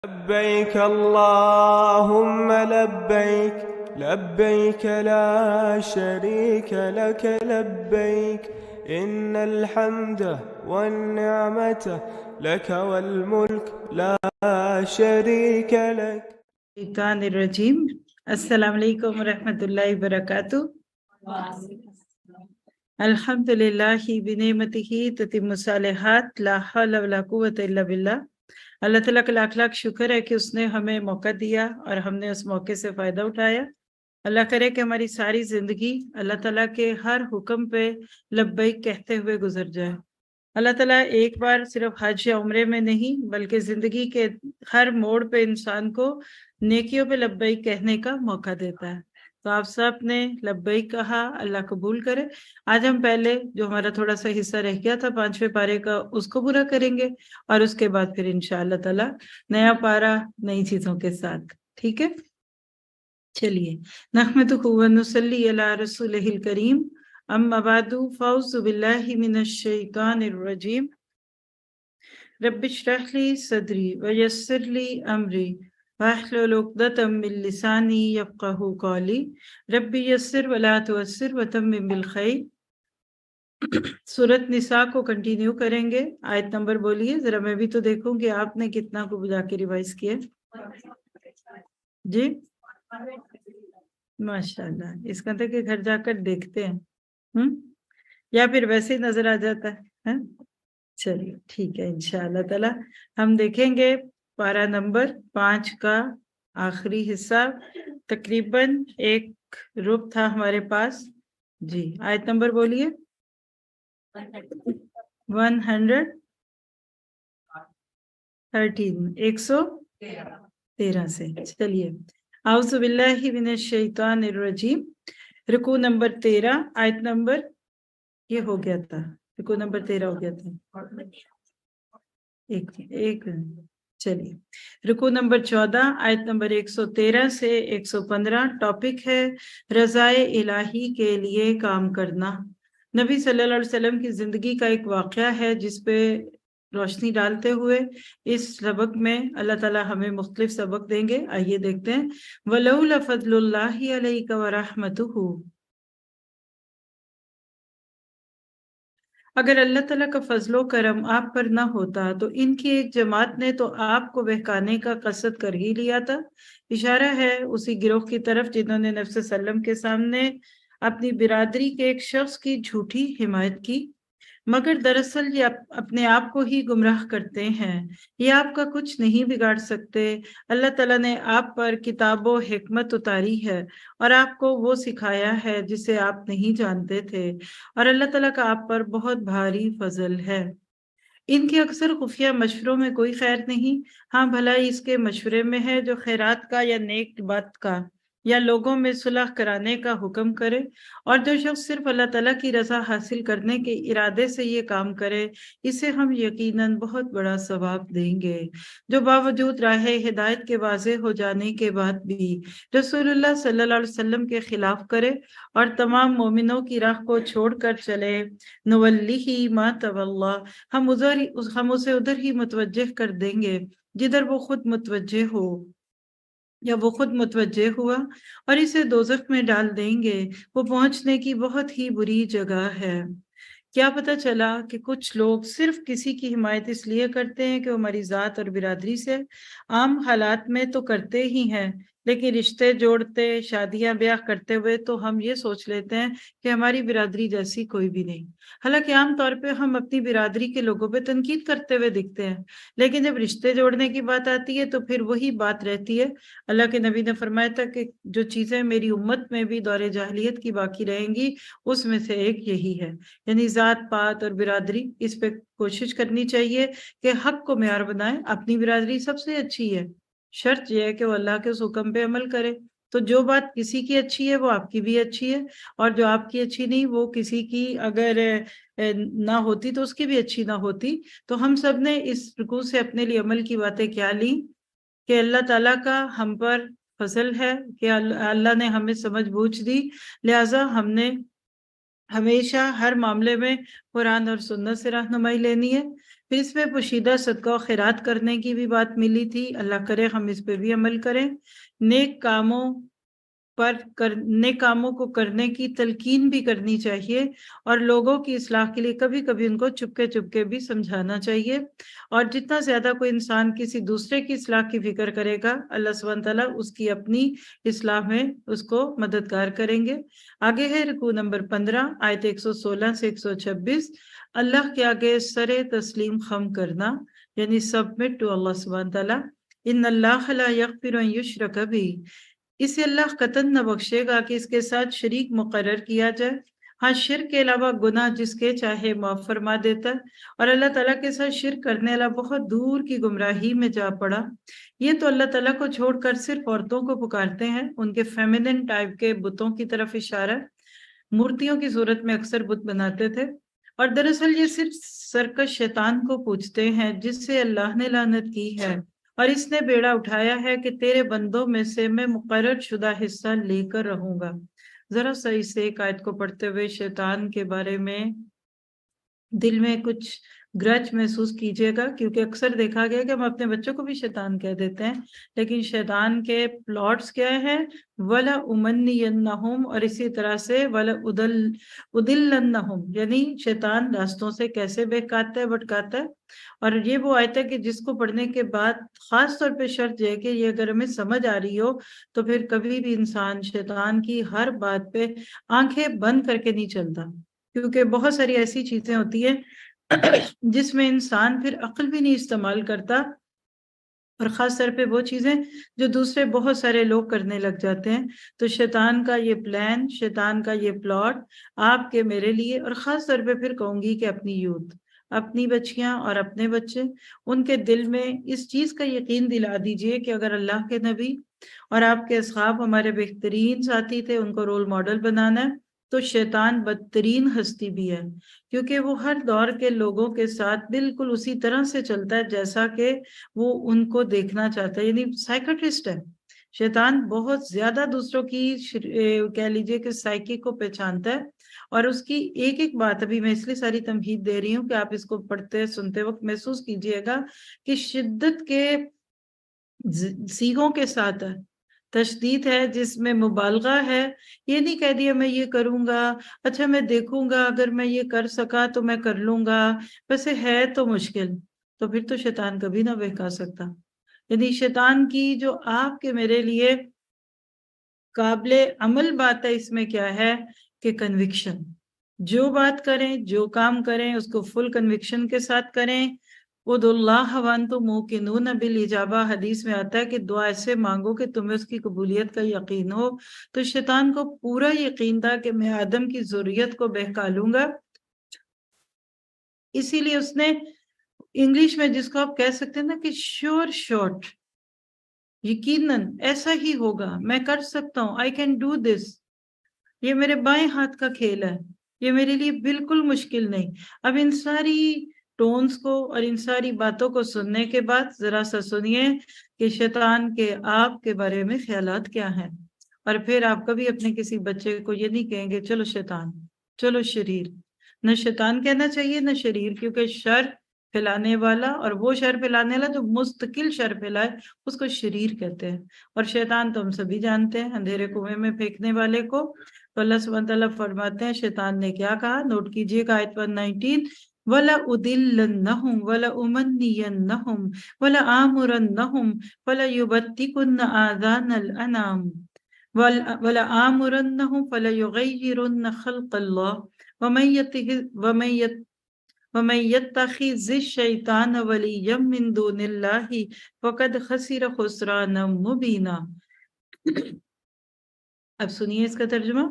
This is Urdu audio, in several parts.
لبيك اللهم لبيك لبيك لا شريك لك لبيك إن الحمد والنعمة لك والملك لا شريك لك. الشیطان الرجیم. السلام علیکم ورحمۃ اللہ وبرکاتہ. الحمد للہ بنعمتہ تتم الصالحات لا حول ولا قوۃ الا باللہ. اللہ تعالیٰ کا لاکھ لاکھ شکر ہے کہ اس نے ہمیں موقع دیا اور ہم نے اس موقع سے فائدہ اٹھایا. اللہ کرے کہ ہماری ساری زندگی اللہ تعالیٰ کے ہر حکم پہ لبیک کہتے ہوئے گزر جائے. اللہ تعالیٰ ایک بار صرف حج یا عمرے میں نہیں بلکہ زندگی کے ہر موڑ پہ انسان کو نیکیوں پہ لبیک کہنے کا موقع دیتا ہے. تو آپ سب نے لبیک کہا، اللہ قبول کرے. آج ہم پہلے جو ہمارا تھوڑا سا حصہ رہ گیا تھا 5ویں پارے کا اس کو پورا کریں گے اور اس کے بعد پھر انشاءاللہ تعالیٰ نیا پارہ نئی چیزوں کے ساتھ. ٹھیک ہے، چلیے. نحمدہ و نصلی علی رسولہ الکریم، اما بعد فاعوذ باللہ من الشیطان الرجیم. رب اشرح لی صدری ویسر لی امری واحلل عقدۃ من لسانی یفقہوا قولی رب یسر ولا تعسر وتمم بالخیر. سورۃ نساء کو کنٹینیو کریں گے. آیت نمبر بولیے ذرا، میں بھی تو دیکھوں کہ آپ نے کتنا کو بجا کے ریوائز کیا. جی ماشاءاللہ. اس کا کہ گھر جا کر دیکھتے ہیں یا پھر ویسے ہی نظر آ جاتا ہے. چلیے ٹھیک ہے، انشاءاللہ تعالی ہم دیکھیں گے پارہ نمبر 5 کا آخری حصہ. تقریباً ایک ربع تھا ہمارے پاس. جی آیت نمبر بولیے. 113 113 سے. چلیے. اعوذ باللہ من الشیطان الرجیم. رکوع نمبر 13 آیت نمبر یہ ہو گیا تھا. رکوع نمبر 13 ہو گیا تھا. ایک چلیے. رکوع نمبر 14 آیت نمبر 113 سے 115. ٹاپک ہے رضائے الہی کے لیے کام کرنا. نبی صلی اللہ علیہ وسلم کی زندگی کا ایک واقعہ ہے جس پہ روشنی ڈالتے ہوئے اس سبق میں اللہ تعالیٰ ہمیں مختلف سبق دیں گے. آئیے دیکھتے ہیں. وَلَوْلَا فَضْلُ اللَّهِ عَلَيْكَ وَرَحْمَتُهُ. اگر اللہ تعالیٰ کا فضل و کرم آپ پر نہ ہوتا تو ان کی ایک جماعت نے تو آپ کو بہکانے کا قصد کر ہی لیا تھا. اشارہ ہے اسی گروہ کی طرف جنہوں نے نبی صلی اللہ علیہ وسلم کے سامنے اپنی برادری کے ایک شخص کی جھوٹی حمایت کی، مگر دراصل یہ اپنے آپ کو ہی گمراہ کرتے ہیں. یہ آپ کا کچھ نہیں بگاڑ سکتے. اللہ تعالیٰ نے آپ پر کتاب و حکمت اتاری ہے اور آپ کو وہ سکھایا ہے جسے آپ نہیں جانتے تھے، اور اللہ تعالیٰ کا آپ پر بہت بھاری فضل ہے. ان کے اکثر خفیہ مشوروں میں کوئی خیر نہیں. ہاں بھلائی اس کے مشورے میں ہے جو خیرات کا یا نیک بات کا یا لوگوں میں صلح کرانے کا حکم کرے، اور جو شخص صرف اللہ تعالیٰ کی رضا حاصل کرنے کے ارادے سے یہ کام کرے اسے ہم یقیناً بہت بڑا ثواب دیں گے. جو باوجود راہ ہدایت کے واضح ہو جانے کے بعد بھی رسول اللہ صلی اللہ علیہ وسلم کے خلاف کرے اور تمام مومنوں کی راہ کو چھوڑ کر چلے، نولیہ ما تولی، ہم اسے ادھر ہی متوجہ کر دیں گے جدھر وہ خود متوجہ ہو یا وہ خود متوجہ ہوا، اور اسے دوزخ میں ڈال دیں گے. وہ پہنچنے کی بہت ہی بری جگہ ہے. کیا پتہ چلا کہ کچھ لوگ صرف کسی کی حمایت اس لیے کرتے ہیں کہ وہ ہماری ذات اور برادری سے، عام حالات میں تو کرتے ہی ہیں، لیکن رشتے جوڑتے شادیاں بیاہ کرتے ہوئے تو ہم یہ سوچ لیتے ہیں کہ ہماری برادری جیسی کوئی بھی نہیں. حالانکہ عام طور پہ ہم اپنی برادری کے لوگوں پہ تنقید کرتے ہوئے دکھتے ہیں، لیکن جب رشتے جوڑنے کی بات آتی ہے تو پھر وہی بات رہتی ہے. اللہ کے نبی نے فرمایا تھا کہ جو چیزیں میری امت میں بھی دور جاہلیت کی باقی رہیں گی اس میں سے ایک یہی ہے، یعنی ذات پات اور برادری. اس پہ کوشش کرنی چاہیے کہ حق کو معیار بنائیں. اپنی برادری سب سے اچھی ہے، شرط یہ ہے کہ وہ اللہ کے اس حکم پہ عمل کرے. تو جو بات کسی کی اچھی ہے وہ آپ کی بھی اچھی ہے، اور جو آپ کی اچھی نہیں وہ کسی کی اگر نہ ہوتی تو اس کی بھی اچھی نہ ہوتی. تو ہم سب نے اس رکوع سے اپنے لیے عمل کی باتیں کیا لیں کہ اللہ تعالیٰ کا ہم پر فضل ہے کہ اللہ نے ہمیں سمجھ بوجھ دی، لہٰذا ہم نے ہمیشہ ہر معاملے میں قرآن اور سنت سے رہنمائی لینی ہے. پھر اس میں پوشیدہ صدقہ و خیرات کرنے کی بھی بات ملی تھی، اللہ کرے ہم اس پہ بھی عمل کریں، نیک کاموں کو کرنے کی تلقین بھی کرنی چاہیے، اور لوگوں کی اصلاح کے لیے کبھی کبھی ان کو چپکے بھی سمجھانا چاہیے، اور جتنا زیادہ کوئی انسان کسی دوسرے کی اصلاح کی فکر کرے گا، اللہ سبحانہ تعالیٰ اس کی اپنی اصلاح میں اس کو مددگار کریں گے۔ آگے ہے رکوع نمبر 15 آیت 116 سے 126، اللہ کے آگے سر تسلیم خم کرنا، یعنی سبمٹ ٹو اللہ سبحانہ تعالیٰ۔ ان اللہ لا یغفر ان یشرک بہ، اسے اللہ قطعاً نہ بخشے گا کہ اس کے ساتھ شریک مقرر کیا جائے۔ ہاں، شرک کے علاوہ گناہ جس کے چاہے معاف فرما دیتا ہے، اور اللہ تعالیٰ کے ساتھ شرک کرنے والا بہت دور کی گمراہی میں جا پڑا۔ یہ تو اللہ تعالیٰ کو چھوڑ کر صرف عورتوں کو پکارتے ہیں، ان کے فیمینن ٹائپ کے بتوں کی طرف اشارہ، مورتیوں کی صورت میں اکثر بت بناتے تھے، اور دراصل یہ صرف سرکش شیطان کو پوجتے ہیں جس سے اللہ نے لعنت کی ہے، اور اس نے بیڑا اٹھایا ہے کہ تیرے بندوں میں سے میں مقرر شدہ حصہ لے کر رہوں گا۔ ذرا سا اس ایک آیت کو پڑھتے ہوئے شیطان کے بارے میں دل میں کچھ گرج محسوس کیجیے گا، کیونکہ اکثر دیکھا گیا کہ ہم اپنے بچوں کو بھی شیطان کہہ دیتے ہیں، لیکن شیطان کے پلاٹس کیا ہے؟ وَلَا أُمَنِّيَنَّهُمْ، اور اسی طرح سے وَلَا أُضِلَّنَّهُمْ، یعنی شیطان راستوں سے کیسے بہکاتا ہے، بھٹکاتا ہے۔ اور یہ وہ آیت ہے کہ جس کو پڑھنے کے بعد خاص طور پہ شرط یہ ہے کہ یہ اگر ہمیں سمجھ آ رہی ہو تو پھر کبھی بھی انسان شیطان کی ہر بات پہ آنکھیں بند کر کے نہیں چلتا، کیونکہ بہت ساری ایسی چیزیں ہوتی ہیں جس میں انسان پھر عقل بھی نہیں استعمال کرتا، اور خاص طور پہ وہ چیزیں جو دوسرے بہت سارے لوگ کرنے لگ جاتے ہیں۔ تو شیطان کا یہ پلان، شیطان کا یہ پلاٹ آپ کے میرے لیے، اور خاص طور پہ پھر کہوں گی کہ اپنی یوتھ، اپنی بچیاں اور اپنے بچے، ان کے دل میں اس چیز کا یقین دلا دیجئے کہ اگر اللہ کے نبی اور آپ کے اصحاب ہمارے بہترین ساتھی تھے، ان کو رول ماڈل بنانا ہے، تو شیطان بدترین ہستی بھی ہے، کیونکہ وہ ہر دور کے لوگوں کے ساتھ بالکل اسی طرح سے چلتا ہے جیسا کہ وہ ان کو دیکھنا چاہتا ہے، یعنی سائیکٹرسٹ ہے شیطان، بہت زیادہ دوسروں کی کہہ لیجئے کہ سائیکی کو پہچانتا ہے، اور اس کی ایک ایک بات، ابھی میں اس لیے ساری تمہید دے رہی ہوں کہ آپ اس کو پڑھتے سنتے وقت محسوس کیجئے گا کہ شدت کے سیغوں کے ساتھ ہے، تشدید ہے جس میں مبالغہ ہے، یہ نہیں کہہ دیا میں یہ کروں گا، اچھا میں دیکھوں گا، اگر میں یہ کر سکا تو میں کر لوں گا، ویسے ہے تو مشکل، تو پھر تو شیطان کبھی نہ بہکا سکتا۔ یعنی شیطان کی جو آپ کے میرے لیے قابل عمل بات ہے اس میں کیا ہے کہ کنوکشن، جو بات کریں، جو کام کریں، اس کو فل کنوکشن کے ساتھ کریں۔ وَادْعُوا اللَّهَ وَأَنْتُمْ مُوقِنُونَ بِالْإِجَابَةِ، حدیث میں آتا ہے کہ دعا ایسے مانگو کہ تمہیں اس کی قبولیت کا یقین ہو۔ تو شیطان کو پورا یقین تھا کہ میں آدم کی ذریت کو بہکا لوں گا، اسی لیے اس نے انگلش میں جس کو آپ کہہ سکتے ہیں نا کہ شور شاٹ، یقیناً ایسا ہی ہوگا، میں کر سکتا ہوں، آئی کین ڈو دس، یہ میرے بائیں ہاتھ کا کھیل ہے، یہ میرے لیے بالکل مشکل نہیں۔ اب ان ساری ٹونز کو اور ان ساری باتوں کو سننے کے بعد ذرا سا سنیے کہ شیطان کے آپ کے بارے میں خیالات کیا ہیں، اور پھر آپ کبھی اپنے کسی بچے کو یہ نہیں کہیں گے چلو شیطان، چلو شریر، نہ شیطان کہنا چاہیے نہ شریر، کیونکہ شر پھیلانے والا اور وہ شر پھیلانے والا جو مستقل شر پھیلائے اس کو شریر کہتے ہیں، اور شیطان تو ہم سبھی جانتے ہیں، اندھیرے کنویں میں پھینکنے والے کو۔ تو اللہ سبحانہ تعالیٰ فرماتے ہیں شیطان نے کیا کہا، نوٹ کیجئے گا آیت 119، وَلَا أُضِلَّنَّهُمْ وَلَا أُمَنِّيَنَّهُمْ وَلَا آمُرَنَّهُمْ فَلَا يُبَتِّكُنَّ آذَانَ الْأَنَامِ وَلَا آمُرَنَّهُمْ فَلَا يُغَيِّرُنَّ خَلْقَ اللَّهِ وَمَن يَتَّخِذِ الشَّيْطَانَ وَلِيًّا مِّن دُونِ اللَّهِ فَقَدْ خَسِرَ خُسْرَانًا مُبِينًا۔ اب سنیے اس کا ترجمہ،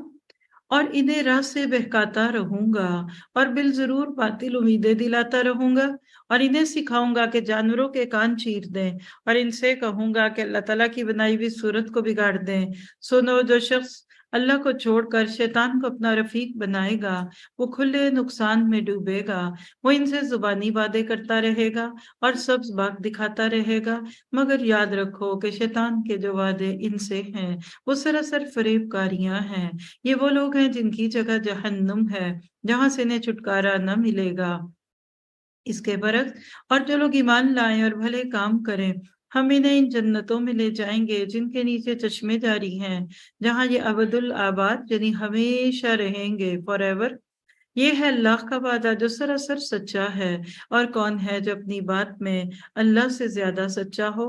اور انہیں راہ سے بہکاتا رہوں گا اور بالضرور باطل امیدیں دلاتا رہوں گا، اور انہیں سکھاؤں گا کہ جانوروں کے کان چیر دیں، اور ان سے کہوں گا کہ اللہ تعالیٰ کی بنائی ہوئی صورت کو بگاڑ دیں۔ سنو، جو شخص اللہ کو چھوڑ کر شیطان کو اپنا رفیق بنائے گا وہ کھلے نقصان میں ڈوبے گا، وہ ان سے زبانی وعدے کرتا رہے گا اور سبز باغ دکھاتا رہے گا، مگر یاد رکھو کہ شیطان کے جو وعدے ان سے ہیں وہ سراسر فریب کاریاں ہیں۔ یہ وہ لوگ ہیں جن کی جگہ جہنم ہے، جہاں سے انہیں چھٹکارا نہ ملے گا۔ اس کے برعکس اور جو لوگ ایمان لائیں اور بھلے کام کریں ہم انہیں ان جنتوں میں لے جائیں گے جن کے نیچے چشمے جاری ہیں، جہاں یہ ابد الآباد یعنی ہمیشہ رہیں گے، فار ایور۔ یہ ہے اللہ کا وعدہ جو سراسر سچا ہے، اور کون ہے جو اپنی بات میں اللہ سے زیادہ سچا ہو؟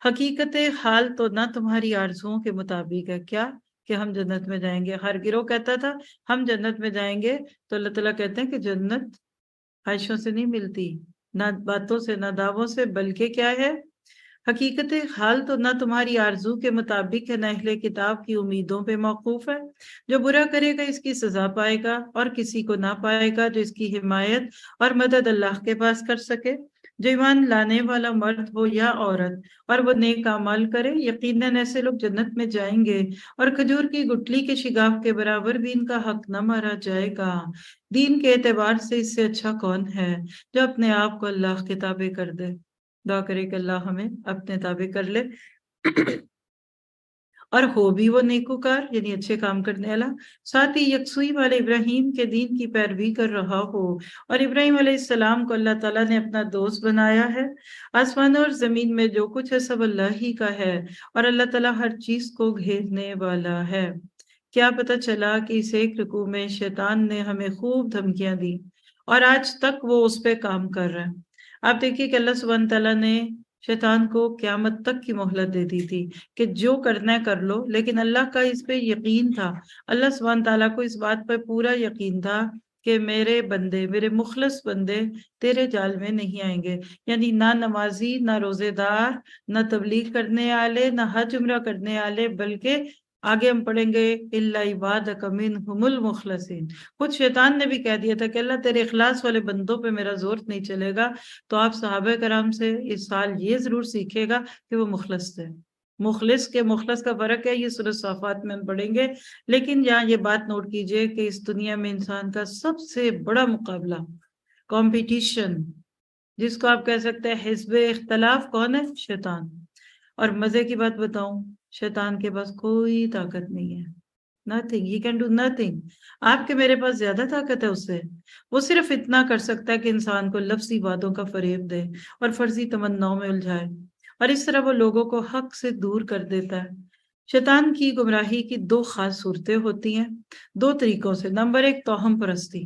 حقیقت حال تو نہ تمہاری آرزوؤں کے مطابق ہے، کیا کہ ہم جنت میں جائیں گے۔ ہر گروہ کہتا تھا ہم جنت میں جائیں گے، تو اللہ تعالیٰ کہتے ہیں کہ جنت خواہشوں سے نہیں ملتی، نہ باتوں سے نہ دعووں سے، بلکہ کیا ہے؟ حقیقت حال تو نہ تمہاری آرزو کے مطابق ہے، نہ اہل کتاب کی امیدوں پہ موقوف ہے۔ جو برا کرے گا اس کی سزا پائے گا، اور کسی کو نہ پائے گا جو اس کی حمایت اور مدد اللہ کے پاس کر سکے۔ جو ایمان لانے والا مرد ہو یا عورت اور وہ نیک اعمال کرے، یقیناً ایسے لوگ جنت میں جائیں گے، اور کھجور کی گٹلی کے شگاف کے برابر بھی ان کا حق نہ مارا جائے گا۔ دین کے اعتبار سے اس سے اچھا کون ہے جو اپنے آپ کو اللہ کے تابع کر دے؟ دعا کرے کہ اللہ ہمیں اپنے تابع کر لے اور ہو بھی وہ نیکوکار یعنی اچھے کام کرنے والا، ساتھ ہی یکسوئی والے ابراہیم کے دین کی پیروی کر رہا ہو۔ اور ابراہیم علیہ السلام کو اللہ تعالیٰ نے اپنا دوست بنایا ہے۔ آسمان اور زمین میں جو کچھ ہے سب اللہ ہی کا ہے، اور اللہ تعالیٰ ہر چیز کو گھیرنے والا ہے۔ کیا پتہ چلا کہ اس ایک رکوع میں شیطان نے ہمیں خوب دھمکیاں دی، اور آج تک وہ اس پہ کام کر رہا ہے۔ آپ دیکھیے کہ اللہ سبحانہ تعالیٰ نے شیطان کو قیامت تک کی مہلت دے دی تھی کہ جو کرنا ہے کر لو، لیکن اللہ کا اس پہ یقین تھا۔ اللہ سبحانہ تعالیٰ کو اس بات پہ پورا یقین تھا کہ میرے بندے، میرے مخلص بندے تیرے جال میں نہیں آئیں گے، یعنی نہ نمازی، نہ روزے دار، نہ تبلیغ کرنے والے، نہ حج عمرہ کرنے والے، بلکہ آگے ہم پڑھیں گے الا عبادک منہم المخلصین۔ خود شیطان نے بھی کہہ دیا تھا کہ اللہ تیرے اخلاص والے بندوں پہ میرا زور نہیں چلے گا۔ تو آپ صحابہ کرام سے اس سال یہ ضرور سیکھے گا کہ وہ مخلص تھے۔ مخلص کے مخلص کا فرق ہے، یہ سورۃ صافات میں ہم پڑھیں گے، لیکن یہاں یہ بات نوٹ کیجئے کہ اس دنیا میں انسان کا سب سے بڑا مقابلہ، کمپٹیشن، جس کو آپ کہہ سکتے ہیں حزب اختلاف، کون ہے؟ شیطان۔ اور مزے کی بات بتاؤں، شیطان کے پاس کوئی طاقت نہیں ہے، nothing, he can do nothing۔ آپ کے میرے پاس زیادہ طاقت ہے اس سے، وہ صرف اتنا کر سکتا ہے کہ انسان کو لفظی وعدوں کا فریب دے اور فرضی تمناؤں میں الجھائے، اور اس طرح وہ لوگوں کو حق سے دور کر دیتا ہے۔ شیطان کی گمراہی کی دو خاص صورتیں ہوتی ہیں، دو طریقوں سے۔ نمبر ایک، توہم پرستی،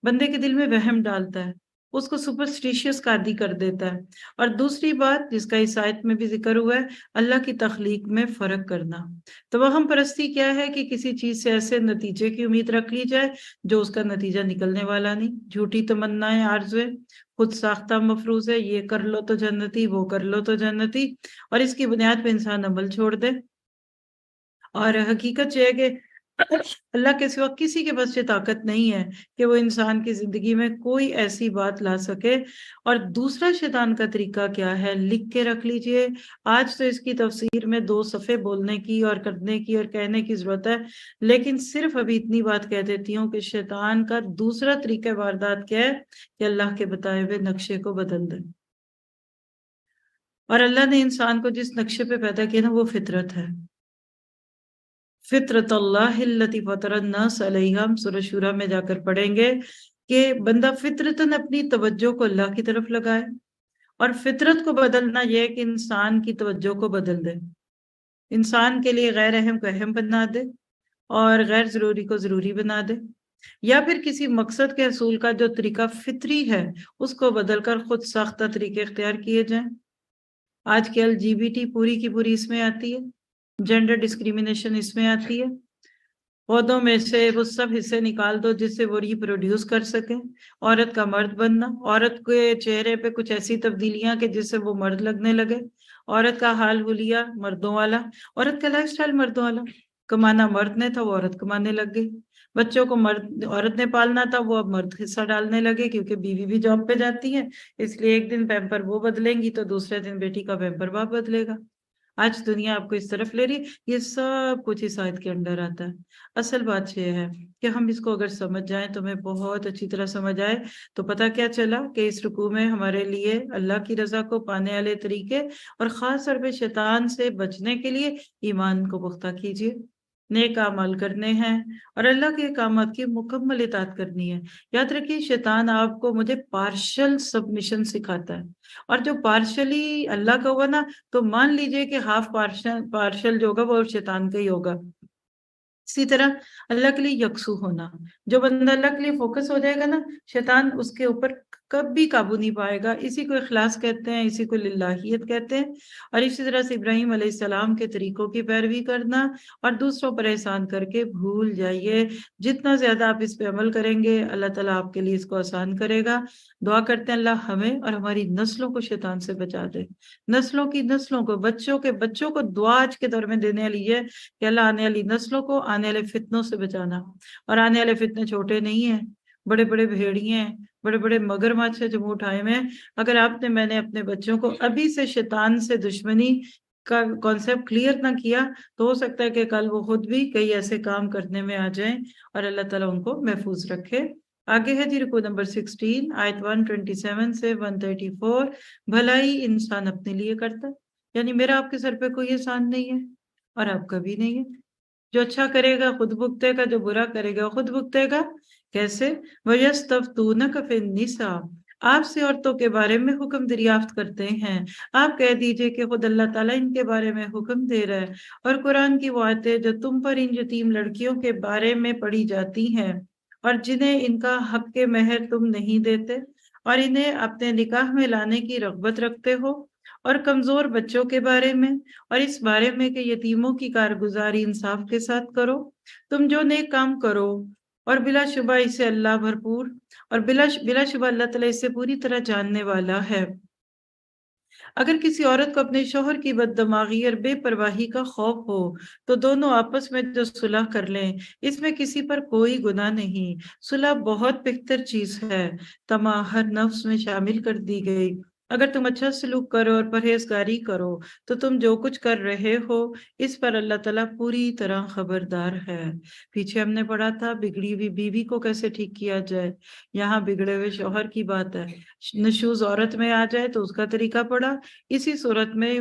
بندے کے دل میں وہم ڈالتا ہے، اس کو سپرسٹیشیس کا عادی کر دیتا ہے۔ اور دوسری بات جس کا اس آیت میں بھی ذکر ہوا ہے، اللہ کی تخلیق میں فرق کرنا۔ توہم پرستی کیا ہے کہ کسی چیز سے ایسے نتیجے کی امید رکھ لی جائے جو اس کا نتیجہ نکلنے والا نہیں، جھوٹی تمنائیں، آرزویں، خود ساختہ مفروض ہے، یہ کر لو تو جنتی، وہ کر لو تو جنتی، اور اس کی بنیاد پہ انسان عمل چھوڑ دے۔ اور حقیقت یہ ہے کہ اللہ کے سوا کسی کے پاس یہ طاقت نہیں ہے کہ وہ انسان کی زندگی میں کوئی ایسی بات لا سکے۔ اور دوسرا شیطان کا طریقہ کیا ہے، لکھ کے رکھ لیجئے، آج تو اس کی تفسیر میں 2 صفحے بولنے کی اور کرنے کی اور کہنے کی ضرورت ہے، لیکن صرف ابھی اتنی بات کہہ دیتی ہوں کہ شیطان کا دوسرا طریقہ واردات کیا ہے کہ اللہ کے بتائے ہوئے نقشے کو بدل دے۔ اور اللہ نے انسان کو جس نقشے پہ پیدا کیا نا، وہ فطرت ہے، فطرت اللہ التی فطر الناس علیہا، ہم سورہ شورى میں جا کر پڑھیں گے کہ بندہ فطرتاً اپنی توجہ کو اللہ کی طرف لگائے، اور فطرت کو بدلنا یہ ہے کہ انسان کی توجہ کو بدل دے، انسان کے لیے غیر اہم کو اہم بنا دے اور غیر ضروری کو ضروری بنا دے، یا پھر کسی مقصد کے حصول کا جو طریقہ فطری ہے اس کو بدل کر خود ساختہ طریقے اختیار کیے جائیں۔ آج کے LGBT پوری کی پوری اس میں آتی ہے، جینڈر ڈسکریمنیشن اس میں آتی ہے۔ پودوں میں سے وہ سب حصے نکال دو جس سے وہ ریپروڈیوس کر سکے، عورت کا مرد بننا، عورت کے چہرے پہ کچھ ایسی تبدیلیاں کہ جس سے وہ مرد لگنے لگے، عورت کا حال حلیہ مردوں والا، عورت کا لائف سٹائل مردوں والا، کمانا مرد نے تھا وہ عورت کمانے لگ گئی، بچوں کو مرد عورت نے پالنا تھا وہ اب مرد حصہ ڈالنے لگے، کیونکہ بیوی بھی جاب پہ جاتی ہے، اس لیے ایک دن پیمپر وہ بدلیں گی تو دوسرے دن بیٹی کا پیمپر باپ بدلے گا۔ آج دنیا آپ کو اس طرف لے رہی، یہ سب کچھ اس آیت کے انڈر آتا ہے۔ اصل بات یہ ہے کہ ہم اس کو اگر سمجھ جائیں تو ہمیں بہت اچھی طرح سمجھ آئے تو پتہ کیا چلا کہ اس رکوع میں ہمارے لیے اللہ کی رضا کو پانے والے طریقے، اور خاص طور پہ شیطان سے بچنے کے لیے ایمان کو پختہ کیجیے، نیک اعمال کرنے ہیں اور اللہ کے احکامات کی مکمل اطاعت کرنی ہے۔ یاد رکھیے شیطان آپ کو مجھے پارشل سبمیشن سکھاتا ہے، اور جو پارشلی اللہ کا ہوگا نا تو مان لیجئے کہ ہاف پارشل جو ہوگا وہ شیطان کا ہی ہوگا۔ اسی طرح اللہ کے لیے یکسو ہونا، جو بندہ اللہ کے لیے فوکس ہو جائے گا نا شیطان اس کے اوپر کبھی قابو نہیں پائے گا۔ اسی کو اخلاص کہتے ہیں، اسی کو للہیت کہتے ہیں۔ اور اسی طرح سے ابراہیم علیہ السلام کے طریقوں کی پیروی کرنا اور دوسروں پر احسان کر کے بھول جائیے۔ جتنا زیادہ آپ اس پہ عمل کریں گے اللہ تعالیٰ آپ کے لیے اس کو آسان کرے گا۔ دعا کرتے ہیں اللہ ہمیں اور ہماری نسلوں کو شیطان سے بچا دے، نسلوں کی نسلوں کو، بچوں کے بچوں کو۔ دعا آج کے دور میں دینے والی ہے کہ اللہ آنے والی نسلوں کو آنے والے فتنوں سے بچانا، اور آنے والے فتنے چھوٹے نہیں ہیں، بڑے بڑے بھیڑیے ہیں، بڑے بڑے مگرمچھ ہیں جو منہ اٹھائے ہوئے ہیں۔ اگر آپ نے میں نے اپنے بچوں کو ابھی سے شیطان سے دشمنی کا کانسیپٹ کلیئر نہ کیا تو ہو سکتا ہے کہ کل وہ خود بھی کئی ایسے کام کرنے میں آ جائیں، اور اللہ تعالیٰ ان کو محفوظ رکھے۔ آگے ہے جی رکوع نمبر 16 آیت 127 سے 134۔ بھلائی انسان اپنے لیے کرتا ہے، یعنی میرا آپ کے سر پہ کوئی احسان نہیں ہے اور آپ کا بھی نہیں ہے۔ جو اچھا کرے گا خود بھگتے گا، جو برا کرے گا خود بھگتے گا۔ کیسے؟ وَيَسْتَفْتُونَكَ فِي النِّسَاءِ، آپ سے عورتوں کے بارے میں حکم دریافت کرتے ہیں۔ آپ کہہ دیجئے کہ خود اللہ تعالیٰ ان کے بارے میں حکم دے رہا ہے، اور قرآن کی وہ آیتیں جو تم پر ان یتیم لڑکیوں کے بارے میں پڑھی جاتی ہیں اور جنہیں ان کا حق کے مہر تم نہیں دیتے اور انہیں اپنے نکاح میں لانے کی رغبت رکھتے ہو، اور کمزور بچوں کے بارے میں، اور اس بارے میں کہ یتیموں کی کارگزاری انصاف کے ساتھ کرو۔ تم جو نیک کام کرو اور بلا شبہ اسے اللہ بھرپور اور بلا شبہ اللہ تعالیٰ اسے پوری طرح جاننے والا ہے۔ اگر کسی عورت کو اپنے شوہر کی بد دماغی اور بے پرواہی کا خوف ہو تو دونوں آپس میں جو صلح کر لیں، اس میں کسی پر کوئی گناہ نہیں۔ صلح بہت بہتر چیز ہے، طمع ہر نفس میں شامل کر دی گئی۔ اگر تم اچھا سلوک کرو اور پرہیزگاری کرو تو تم جو کچھ کر رہے ہو اس پر اللہ تعالیٰ پوری طرح خبردار ہے۔ پیچھے ہم نے پڑھا تھا بگڑی ہوئی بیوی کو کیسے ٹھیک کیا جائے، یہاں بگڑے ہوئے شوہر کی بات ہے۔ نشوز عورت میں آ جائے تو اس کا طریقہ پڑھا۔ اسی صورت میں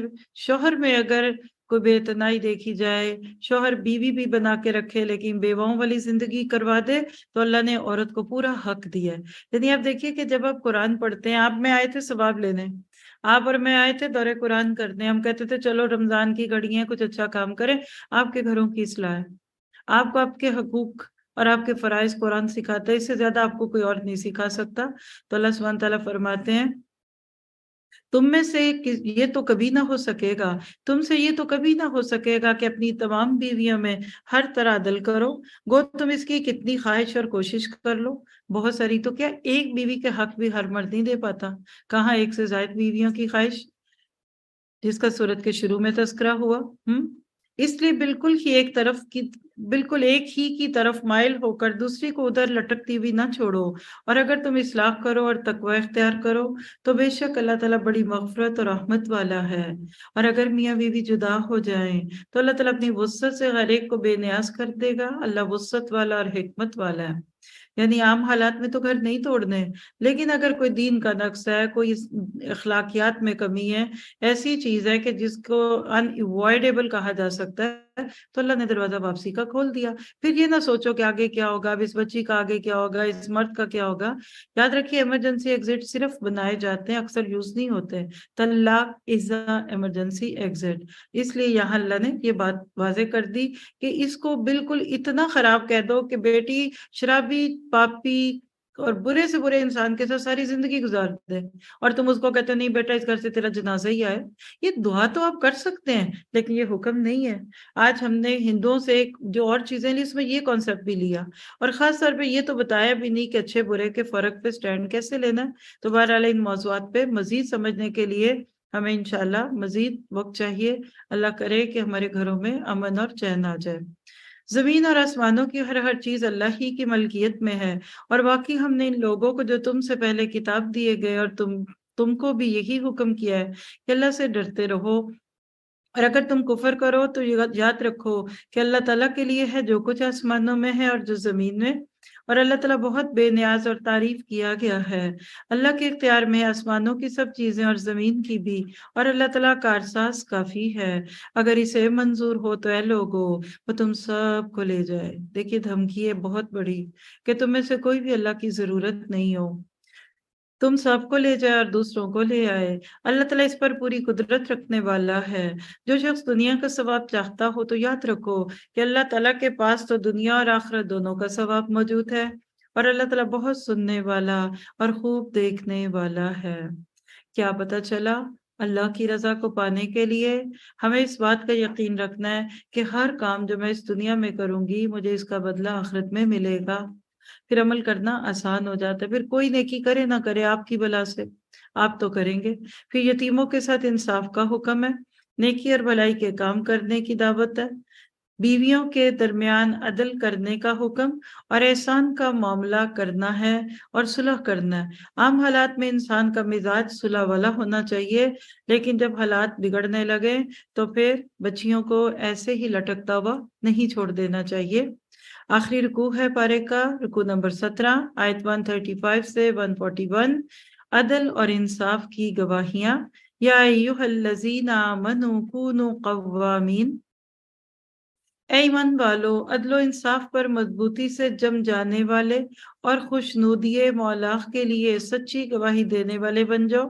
شوہر میں اگر کوئی بے اتنائی دیکھی جائے، شوہر بیوی بھی بنا کے رکھے لیکن بیواؤں والی زندگی کروا دے، تو اللہ نے عورت کو پورا حق دیا ہے۔ یعنی آپ دیکھیے کہ جب آپ قرآن پڑھتے ہیں، آپ میں آئے تھے ثواب لینے، آپ اور میں آئے تھے دورہ قرآن کرنے، ہم کہتے تھے چلو رمضان کی گھڑی ہیں کچھ اچھا کام کریں۔ آپ کے گھروں کی اصلاح ہے، آپ کو آپ کے حقوق اور آپ کے فرائض قرآن سکھاتا ہے، اس سے زیادہ آپ کو کوئی اور نہیں سکھا سکتا۔ تو اللہ سبحانہ تعالیٰ فرماتے ہیں تم میں سے یہ تو کبھی نہ ہو سکے گا، تم سے یہ تو کبھی نہ ہو سکے گا کہ اپنی تمام بیویوں میں ہر طرح عدل کرو، گو تم اس کی کتنی خواہش اور کوشش کر لو۔ بہت ساری تو کیا ایک بیوی کے حق بھی ہر مرد نہیں دے پاتا، کہاں ایک سے زائد بیویوں کی خواہش، جس کا سورت کے شروع میں تذکرہ ہوا۔ اس لیے بالکل ایک ہی کی طرف مائل ہو کر دوسری کو ادھر لٹکتی ہوئی نہ چھوڑو، اور اگر تم اصلاح کرو اور تقوی اختیار کرو تو بے شک اللہ تعالیٰ بڑی مغفرت اور رحمت والا ہے۔ اور اگر میاں بیوی جدا ہو جائیں تو اللہ تعالیٰ اپنی وسعت سے ہر ایک کو بے نیاز کر دے گا۔ اللہ وسعت والا اور حکمت والا ہے۔ یعنی عام حالات میں تو گھر نہیں توڑنے، لیکن اگر کوئی دین کا نقص ہے، کوئی اخلاقیات میں کمی ہے، ایسی چیز ہے کہ جس کو ان اوائڈیبل کہا جا سکتا ہے، تو اللہ نے دروازہ واپسی کا کھول دیا۔ پھر یہ نہ سوچو کہ آگے کیا ہوگا، اب اس بچی کا آگے کیا ہوگا، اس مرد کا کیا ہوگا۔ یاد رکھیے ایمرجنسی ایگزٹ صرف بنائے جاتے ہیں، اکثر یوز نہیں ہوتے۔ طلاق از ایمرجنسی ایگزٹ، اس لیے یہاں اللہ نے یہ بات واضح کر دی کہ اس کو بالکل اتنا خراب کہہ دو کہ بیٹی شرابی، پاپی اور برے سے برے انسان کے ساتھ ساری زندگی گزار دے، اور تم اس کو کہتے نہیں بیٹا اس گھر سے تیرا جنازہ ہی آئے۔ یہ دعا تو آپ کر سکتے ہیں لیکن یہ حکم نہیں ہے۔ آج ہم نے ہندوؤں سے جو اور چیزیں لی اس میں یہ کانسیپٹ بھی لیا، اور خاص طور پہ یہ تو بتایا بھی نہیں کہ اچھے برے کے فرق پہ سٹینڈ کیسے لینا ہے۔ تو بہرحال ان موضوعات پہ مزید سمجھنے کے لیے ہمیں انشاءاللہ مزید وقت چاہیے۔ اللہ کرے کہ ہمارے گھروں میں امن اور چین آ جائے۔ زمین اور آسمانوں کی ہر چیز اللہ ہی کی ملکیت میں ہے، اور واقعی ہم نے ان لوگوں کو جو تم سے پہلے کتاب دیے گئے اور تم کو بھی یہی حکم کیا ہے کہ اللہ سے ڈرتے رہو، اور اگر تم کفر کرو تو یاد رکھو کہ اللہ تعالیٰ کے لیے ہے جو کچھ آسمانوں میں ہے اور جو زمین میں۔ اور اللہ تعالیٰ بہت بے نیاز اور تعریف کیا گیا ہے۔ اللہ کے اختیار میں آسمانوں کی سب چیزیں اور زمین کی بھی، اور اللہ تعالیٰ کارساز کافی ہے۔ اگر اسے منظور ہو تو اے لوگو وہ تم سب کو لے جائے۔ دیکھیے دھمکی ہے بہت بڑی کہ تم میں سے کوئی بھی اللہ کی ضرورت نہیں ہو، تم سب کو لے جائے اور دوسروں کو لے آئے۔ اللہ تعالیٰ اس پر پوری قدرت رکھنے والا ہے۔ جو شخص دنیا کا ثواب چاہتا ہو تو یاد رکھو کہ اللہ تعالیٰ کے پاس تو دنیا اور آخرت دونوں کا ثواب موجود ہے، اور اللہ تعالیٰ بہت سننے والا اور خوب دیکھنے والا ہے۔ کیا پتہ چلا؟ اللہ کی رضا کو پانے کے لیے ہمیں اس بات کا یقین رکھنا ہے کہ ہر کام جو میں اس دنیا میں کروں گی مجھے اس کا بدلہ آخرت میں ملے گا۔ پھر عمل کرنا آسان ہو جاتا ہے، پھر کوئی نیکی کرے نہ کرے آپ کی بلا سے، آپ تو کریں گے۔ پھر یتیموں کے ساتھ انصاف کا حکم ہے، نیکی اور بھلائی کے کام کرنے کی دعوت ہے، بیویوں کے درمیان عدل کرنے کا حکم اور احسان کا معاملہ کرنا ہے اور صلح کرنا ہے۔ عام حالات میں انسان کا مزاج صلح والا ہونا چاہیے، لیکن جب حالات بگڑنے لگے تو پھر بچیوں کو ایسے ہی لٹکتا ہوا نہیں چھوڑ دینا چاہیے۔ آخری رکوع ہے پارے کا، رکوع نمبر 17، آیت 135 سے 141۔ عدل اور انصاف کی گواہیاں، یا ایھا الذین آمنوا کونوا قوامین، اے ایمان والو عدل و انصاف پر مضبوطی سے جم جانے والے اور خوشنودی مولاخ کے لیے سچی گواہی دینے والے بن جاؤ،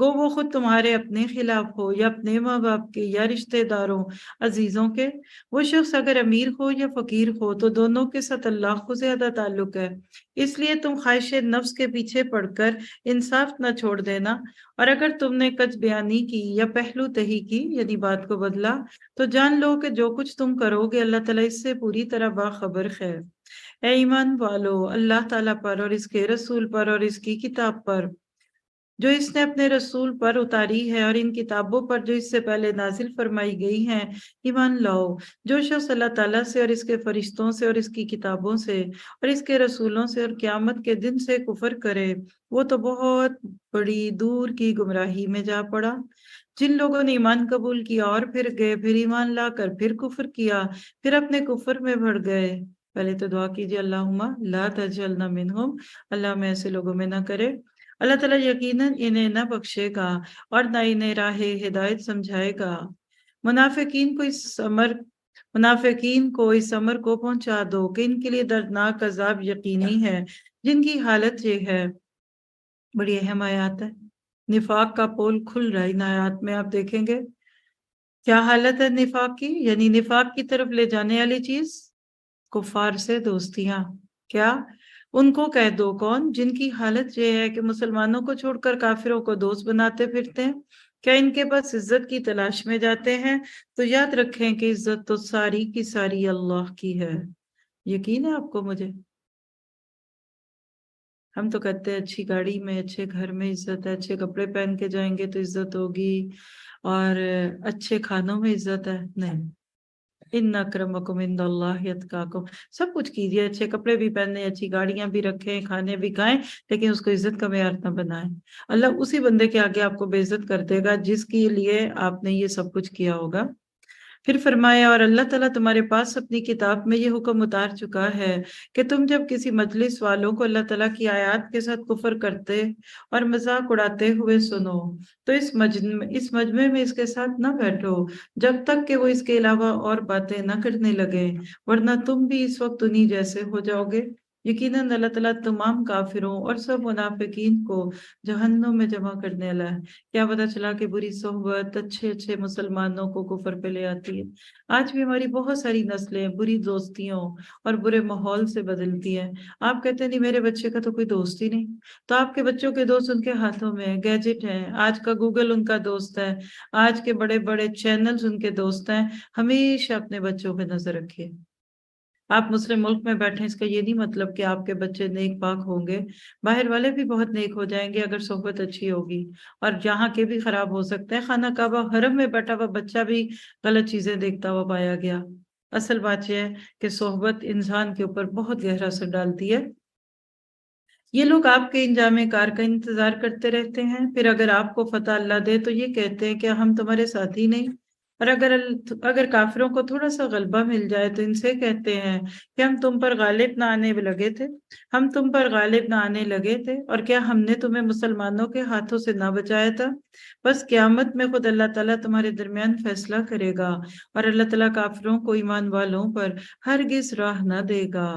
گو وہ خود تمہارے اپنے خلاف ہو یا اپنے ماں باپ کے یا رشتہ داروں عزیزوں کے۔ وہ شخص اگر امیر ہو یا فقیر ہو تو دونوں کے ساتھ اللہ کو زیادہ تعلق ہے، اس لیے تم خواہش نفس کے پیچھے پڑ کر انصاف نہ چھوڑ دینا، اور اگر تم نے کچھ بیانی کی یا پہلو تہی کی یعنی بات کو بدلا تو جان لو کہ جو کچھ تم کرو گے اللہ تعالیٰ اس سے پوری طرح باخبر ہے۔ اے ایمان والو اللہ تعالیٰ پر اور اس کے رسول پر اور اس کی کتاب پر جو اس نے اپنے رسول پر اتاری ہے اور ان کتابوں پر جو اس سے پہلے نازل فرمائی گئی ہیں ایمان لاؤ۔ جو شخص اللہ تعالیٰ سے اور اس کے فرشتوں سے اور اس کی کتابوں سے اور اس کے رسولوں سے اور قیامت کے دن سے کفر کرے وہ تو بہت بڑی دور کی گمراہی میں جا پڑا۔ جن لوگوں نے ایمان قبول کیا اور پھر گئے، پھر ایمان لا کر پھر کفر کیا، پھر اپنے کفر میں بڑھ گئے، پہلے تو دعا کیجیے اللہم لا تجعلنا منہم، اللہ میں ایسے لوگوں میں نہ کرے۔ اللہ تعالیٰ یقیناً انہیں نہ بخشے گا اور نہ انہیں راہ ہدایت سمجھائے گا۔ منافقین کو اس امر کو پہنچا دو کہ ان کے لیے دردناک عذاب یقینی ہے، جن کی حالت یہ ہے۔ بڑی اہم آیات ہے، نفاق کا پول کھل رہا ہے ان آیات میں، آپ دیکھیں گے کیا حالت ہے نفاق کی، یعنی نفاق کی طرف لے جانے والی چیز کفار سے دوستیاں۔ کیا؟ ان کو کہہ دو کون؟ جن کی حالت یہ ہے کہ مسلمانوں کو چھوڑ کر کافروں کو دوست بناتے پھرتے ہیں۔ کیا ان کے پاس عزت کی تلاش میں جاتے ہیں؟ تو یاد رکھیں کہ عزت تو ساری کی ساری اللہ کی ہے۔ یقین ہے آپ کو مجھے؟ ہم تو کہتے ہیں اچھی گاڑی میں، اچھے گھر میں عزت ہے، اچھے کپڑے پہن کے جائیں گے تو عزت ہوگی، اور اچھے کھانوں میں عزت ہے۔ نہیں، ان اکرمکم عند اللہ اتقاکم، سب کچھ کیجیے، اچھے کپڑے بھی پہنے، اچھی گاڑیاں بھی رکھیں، کھانے بھی کھائیں، لیکن اس کو عزت کا معیار نہ بنائیں۔ اللہ اسی بندے کے آگے آپ کو بے عزت کر دے گا جس کے لیے آپ نے یہ سب کچھ کیا ہوگا۔ پھر فرمایا اور اللہ تعالیٰ تمہارے پاس اپنی کتاب میں یہ حکم اتار چکا ہے کہ تم جب کسی مجلس والوں کو اللہ تعالیٰ کی آیات کے ساتھ کفر کرتے اور مذاق اڑاتے ہوئے سنو تو اس مجمع میں اس کے ساتھ نہ بیٹھو جب تک کہ وہ اس کے علاوہ اور باتیں نہ کرنے لگے، ورنہ تم بھی اس وقت انہی جیسے ہو جاؤ گے۔ یقیناً اللہ تعالیٰ تمام کافروں اور سب منافقین کو جہنم میں جمع کرنے والا ہے۔ کیا پتہ چلا کہ بری صحبت اچھے مسلمانوں کو کفر پہ لے آتی ہے۔ آج بھی ہماری بہت ساری نسلیں بری دوستیوں اور برے ماحول سے بدلتی ہیں۔ آپ کہتے ہیں نہیں میرے بچے کا تو کوئی دوست ہی نہیں، تو آپ کے بچوں کے دوست ان کے ہاتھوں میں گیجٹ ہیں، آج کا گوگل ان کا دوست ہے، آج کے بڑے بڑے چینلز ان کے دوست ہیں۔ ہمیشہ اپنے بچوں پہ نظر رکھیے۔ آپ مسلم ملک میں بیٹھیں اس کا یہ نہیں مطلب کہ آپ کے بچے نیک پاک ہوں گے، باہر والے بھی بہت نیک ہو جائیں گے اگر صحبت اچھی ہوگی، اور یہاں کے بھی خراب ہو سکتے ہیں۔ خانہ کعبہ حرم میں بیٹھا ہوا بچہ بھی غلط چیزیں دیکھتا ہوا پایا گیا۔ اصل بات یہ ہے کہ صحبت انسان کے اوپر بہت گہرا اثر ڈالتی ہے۔ یہ لوگ آپ کے انجام کار کا انتظار کرتے رہتے ہیں، پھر اگر آپ کو فتح اللہ دے تو یہ کہتے ہیں کہ ہم تمہارے ساتھی نہیں، اور اگر کافروں کو تھوڑا سا غلبہ مل جائے تو ان سے کہتے ہیں کہ ہم تم پر غالب نہ آنے لگے تھے، ہم تم پر غالب نہ آنے لگے تھے، اور کیا ہم نے تمہیں مسلمانوں کے ہاتھوں سے نہ بچایا تھا؟ بس قیامت میں خود اللہ تعالیٰ تمہارے درمیان فیصلہ کرے گا، اور اللہ تعالیٰ کافروں کو ایمان والوں پر ہرگز راہ نہ دے گا۔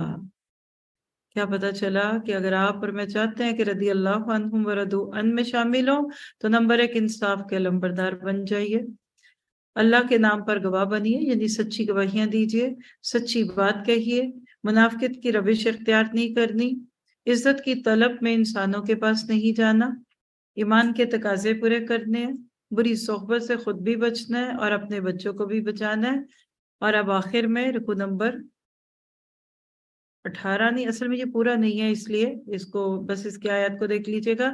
کیا پتہ چلا کہ اگر آپ اور میں چاہتے ہیں کہ رضی اللہ عنہم ورضوا عنہ میں شامل ہوں تو نمبر 1 انصاف کے علمبردار بن جائیے، اللہ کے نام پر گواہ بنیے، یعنی سچی گواہیاں دیجیے، سچی بات کہیے، منافقت کی روش اختیار نہیں کرنی، عزت کی طلب میں انسانوں کے پاس نہیں جانا، ایمان کے تقاضے پورے کرنے ہیں، بری صحبت سے خود بھی بچنا ہے اور اپنے بچوں کو بھی بچانا ہے۔ اور اب آخر میں رکو نمبر 18، نہیں اصل میں یہ پورا نہیں ہے، اس لیے اس کو بس اس کی آیت کو دیکھ لیجئے گا۔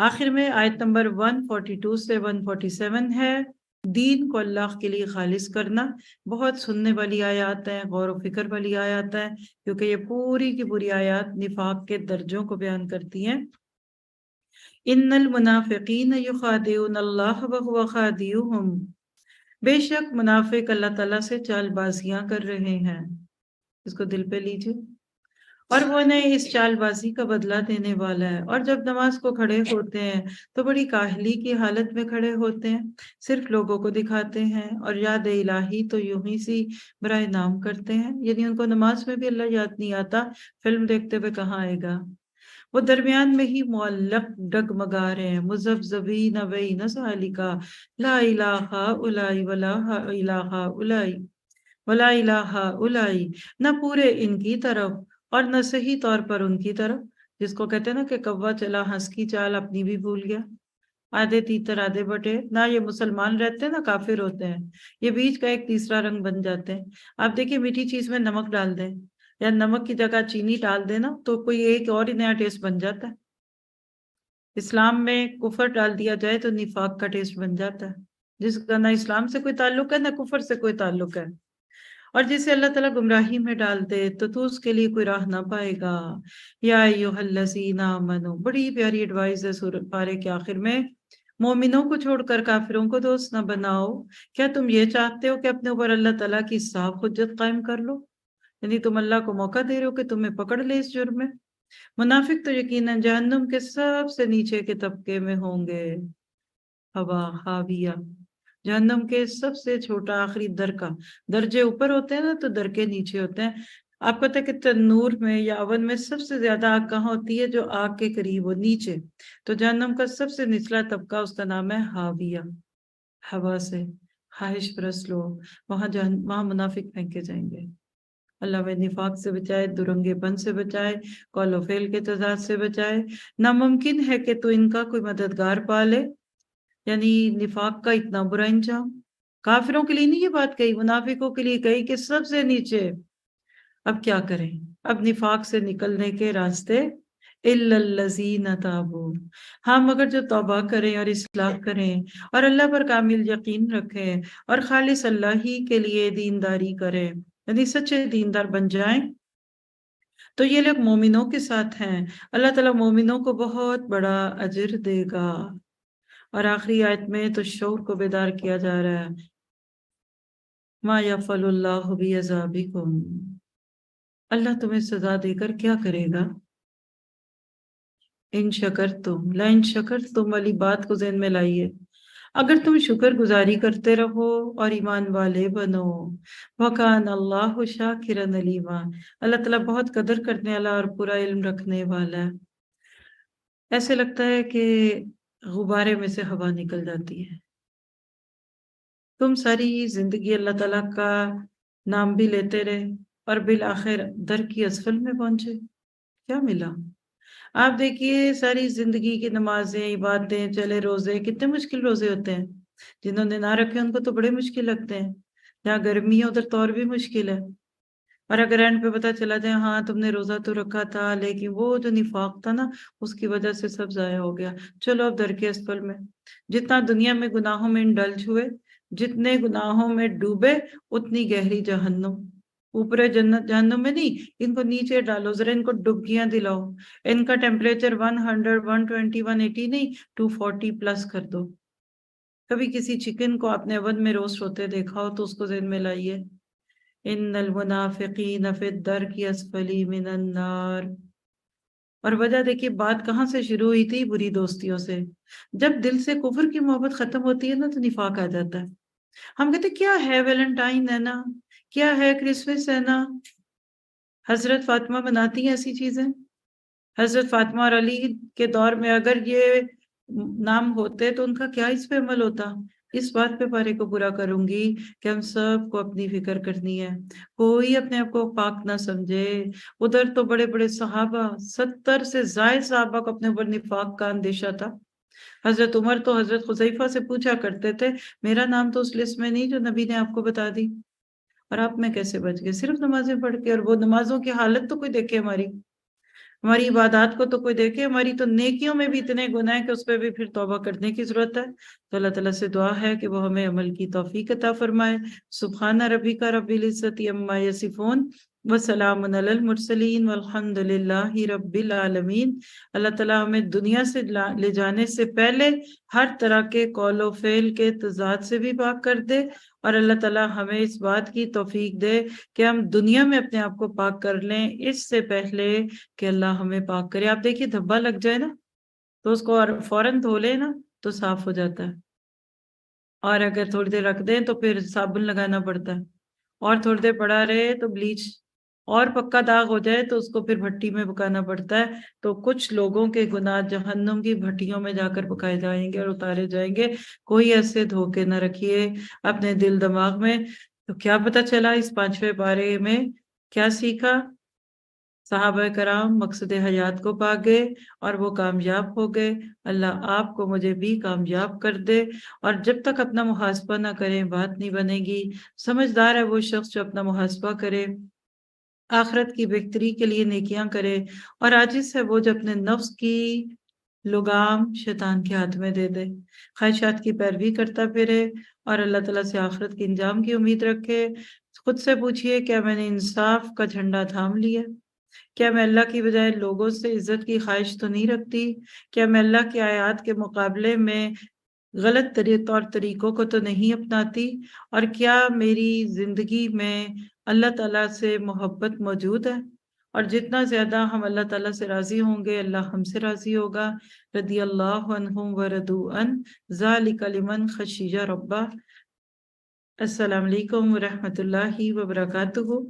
آخر میں آیت نمبر 142 سے 147 ہے، دین کو اللہ کے لیے خالص کرنا۔ بہت سننے والی آیات ہیں، غور و فکر والی آیات ہیں، کیونکہ یہ پوری کی پوری آیات نفاق کے درجوں کو بیان کرتی ہیں۔ ان المنافقین یخادعون اللہ وہو خادعهم، بے شک منافق اللہ تعالیٰ سے چال بازیاں کر رہے ہیں، اس کو دل پہ لیجئے، اور وہ انہیں اس چال بازی کا بدلہ دینے والا ہے۔ اور جب نماز کو کھڑے ہوتے ہیں تو بڑی کاہلی کی حالت میں کھڑے ہوتے ہیں، صرف لوگوں کو دکھاتے ہیں، اور یاد الہی تو یوں ہی سی برائے نام کرتے ہیں، یعنی ان کو نماز میں بھی اللہ یاد نہیں آتا، فلم دیکھتے ہوئے کہاں آئے گا۔ وہ درمیان میں ہی معلق ڈگمگا رہے ہیں، مذبذبین بین ذالک لا الہ الائی ولا الہ الائی ولا الہ الائی، نہ پورے ان کی طرف اور نہ صحیح طور پر ان کی طرف، جس کو کہتے ہیں نا کہ کوا چلا ہنس کی چال اپنی بھی بھول گیا، آدھے تیتر آدھے بٹے، نہ یہ مسلمان رہتے ہیں نہ کافر ہوتے ہیں، یہ بیچ کا ایک تیسرا رنگ بن جاتے ہیں۔ آپ دیکھیں میٹھی چیز میں نمک ڈال دیں یا نمک کی جگہ چینی ڈال دینا تو کوئی ایک اور ہی نیا ٹیسٹ بن جاتا ہے۔ اسلام میں کفر ڈال دیا جائے تو نفاق کا ٹیسٹ بن جاتا ہے، جس کا نہ اسلام سے کوئی تعلق ہے نہ کفر سے کوئی تعلق ہے، اور جسے اللہ تعالیٰ گمراہی میں ڈال دے تو اس کے لیے کوئی راہ نہ پائے گا۔ یا ایھا الذین آمنو، بڑی پیاری ایڈوائز ہے سورۃ پارے کے آخر میں، مومنوں کو چھوڑ کر کافروں کو دوست نہ بناؤ، کیا تم یہ چاہتے ہو کہ اپنے اوپر اللہ تعالیٰ کی صاف حجت قائم کر لو؟ یعنی تم اللہ کو موقع دے رہے ہو کہ تمہیں پکڑ لے اس جرم میں۔ منافق تو یقیناً جہنم کے سب سے نیچے کے طبقے میں ہوں گے، ہوا ہاویہ، جہنم کے سب سے چھوٹا آخری درجے اوپر ہوتے ہیں نا تو در کے نیچے ہوتے ہیں۔ آپ کو پتہ ہے کہ تنور میں یا اوون میں سب سے زیادہ آگ کہاں ہوتی ہے؟ جو آگ کے قریب ہو، نیچے۔ تو جہنم کا سب سے نچلا طبقہ اس کا نام ہے ہاویہ، ہوا سے خواہش پرست لوگ، وہاں منافق پھینکے جائیں گے۔ اللہ وہ نفاق سے بچائے، درنگے پن سے بچائے، قول و فعل کے تضاد سے بچائے۔ ناممکن ہے کہ تو ان کا کوئی مددگار پالے، یعنی نفاق کا اتنا برا انجام۔ کافروں کے لیے نہیں یہ بات کہی، منافقوں کے لیے کہی کہ سب سے نیچے۔ اب کیا کریں؟ اب نفاق سے نکلنے کے راستے الا الذین تابوا، ہاں مگر جو توبہ کریں اور اصلاح کریں اور اللہ پر کامل یقین رکھیں اور خالص اللہ ہی کے لیے دینداری کریں، یعنی سچے دیندار بن جائیں، تو یہ لوگ مومنوں کے ساتھ ہیں، اللہ تعالیٰ مومنوں کو بہت بڑا اجر دے گا۔ اور آخری آیت میں تو شعور کو بیدار کیا جا رہا ہے، ما یفعل اللہ بعذابکم، اللہ تمہیں سزا دے کر کیا کرے گا؟ ان شکرتم، لئن شکرتم والی بات کو ذہن میں لائیے، اگر تم شکر گزاری کرتے رہو اور ایمان والے بنو، وکان اللہ شاکرا علیما، اللہ تعالیٰ بہت قدر کرنے والا اور پورا علم رکھنے والا ہے۔ ایسے لگتا ہے کہ غبارے میں سے ہوا نکل جاتی ہے، تم ساری زندگی اللہ تعالیٰ کا نام بھی لیتے رہے اور بالآخر در کی اسفل میں پہنچے، کیا ملا؟ آپ دیکھیے ساری زندگی کی نمازیں، عبادتیں، چلے روزے، کتنے مشکل روزے ہوتے ہیں، جنہوں نے نہ رکھے ان کو تو بڑے مشکل لگتے ہیں، جہاں گرمی ہے ادھر تو اور بھی مشکل ہے، اور اگر اینڈ پہ پتہ چلا جائے ہاں تم نے روزہ تو رکھا تھا لیکن وہ جو نفاق تھا نا اس کی وجہ سے سب ضائع ہو گیا، چلو اب در کے اسفل میں۔ جتنا دنیا میں گناہوں میں انڈلج ہوئے، جتنے گناہوں میں ڈوبے، اتنی گہری جہنم، اوپر جنت جہنم میں نہیں، ان کو نیچے ڈالو، ذرا ان کو ڈبکیاں دلاؤ، ان کا ٹیمپریچر 100 120 180 نہیں 240 پلس کر دو، کبھی کسی چکن کو آپ نے اوون میں روسٹ ہوتے دیکھا ہو تو اس کو ذہن میں لائیے، ان المنافقین فی الدرک اسفل من النار۔ اور وجہ دیکھیے بات کہاں سے شروع ہوئی تھی؟ بری دوستیوں سے۔ جب دل سے کفر کی محبت ختم ہوتی ہے نا تو نفاق آ جاتا ہے۔ ہم کہتے کیا ہے ویلنٹائن ہے نا، کیا ہے کرسمس ہے نا، حضرت فاطمہ بناتی ہیں ایسی چیزیں۔ حضرت فاطمہ اور علی کے دور میں اگر یہ نام ہوتے تو ان کا کیا اس پہ عمل ہوتا؟ اس بات پہ پارے کو پورا کروں گی کہ ہم سب کو اپنی فکر کرنی ہے، کوئی اپنے آپ کو پاک نہ سمجھے۔ ادھر تو بڑے بڑے صحابہ، 70 سے زائد صحابہ کو اپنے اوپر نفاق کا اندیشہ تھا۔ حضرت عمر تو حضرت حذیفہ سے پوچھا کرتے تھے میرا نام تو اس لسٹ میں نہیں جو نبی نے آپ کو بتا دی، اور آپ میں کیسے بچ گئے صرف نمازیں پڑھ کے؟ اور وہ نمازوں کی حالت تو کوئی دیکھے، ہماری عبادات کو تو کوئی دیکھے، ہماری تو نیکیوں میں بھی اتنے گناہ ہیں کہ اس پہ بھی پھر توبہ کرنے کی ضرورت ہے۔ تو اللہ تعالیٰ سے دعا ہے کہ وہ ہمیں عمل کی توفیق عطا فرمائے۔ سبحان ربک رب العزت عما یصفون وسلام علی المرسلین والحمد للہ رب العالمین۔ اللہ تعالیٰ ہمیں دنیا سے لے جانے سے پہلے ہر طرح کے قول و فعل کے تضاد سے بھی پاک کر دے، اور اللہ تعالیٰ ہمیں اس بات کی توفیق دے کہ ہم دنیا میں اپنے آپ کو پاک کر لیں اس سے پہلے کہ اللہ ہمیں پاک کرے۔ آپ دیکھیے دھبا لگ جائے نا تو اس کو فوراً دھو لے نا تو صاف ہو جاتا ہے، اور اگر تھوڑی دیر رکھ دیں تو پھر صابن لگانا پڑتا ہے، اور تھوڑی دیر پڑا رہے تو بلیچ، اور پکا داغ ہو جائے تو اس کو پھر بھٹی میں پکانا پڑتا ہے۔ تو کچھ لوگوں کے گناہ جہنم کی بھٹیوں میں جا کر پکائے جائیں گے اور اتارے جائیں گے۔ کوئی ایسے دھوکے نہ رکھیے اپنے دل دماغ میں۔ تو کیا پتہ چلا اس 5ویں پارے میں کیا سیکھا؟ صحابہ کرام مقصد حیات کو پا گئے اور وہ کامیاب ہو گئے۔ اللہ آپ کو مجھے بھی کامیاب کر دے، اور جب تک اپنا محاسبہ نہ کریں بات نہیں بنے گی۔ سمجھدار ہے وہ شخص جو اپنا محاسبہ کرے، آخرت کی بہتری کے لیے نیکیاں کرے، اور عاجز ہے وہ جو اپنے نفس کی لگام شیطان کے ہاتھ میں دے دے، خواہشات کی پیروی کرتا پھرے، اور اللہ تعالیٰ سے آخرت کے انجام کی امید رکھے۔ خود سے پوچھئے کیا میں نے انصاف کا جھنڈا تھام لیا؟ کیا میں اللہ کی بجائے لوگوں سے عزت کی خواہش تو نہیں رکھتی؟ کیا میں اللہ کی آیات کے مقابلے میں غلط طور طریقوں کو تو نہیں اپناتی؟ اور کیا میری زندگی میں اللہ تعالیٰ سے محبت موجود ہے؟ اور جتنا زیادہ ہم اللہ تعالیٰ سے راضی ہوں گے اللہ ہم سے راضی ہوگا۔ رضی اللہ عنہم ورضوا عنہ ذالک لمن خشی ربہ۔ السلام علیکم ورحمۃ اللہ وبرکاتہ۔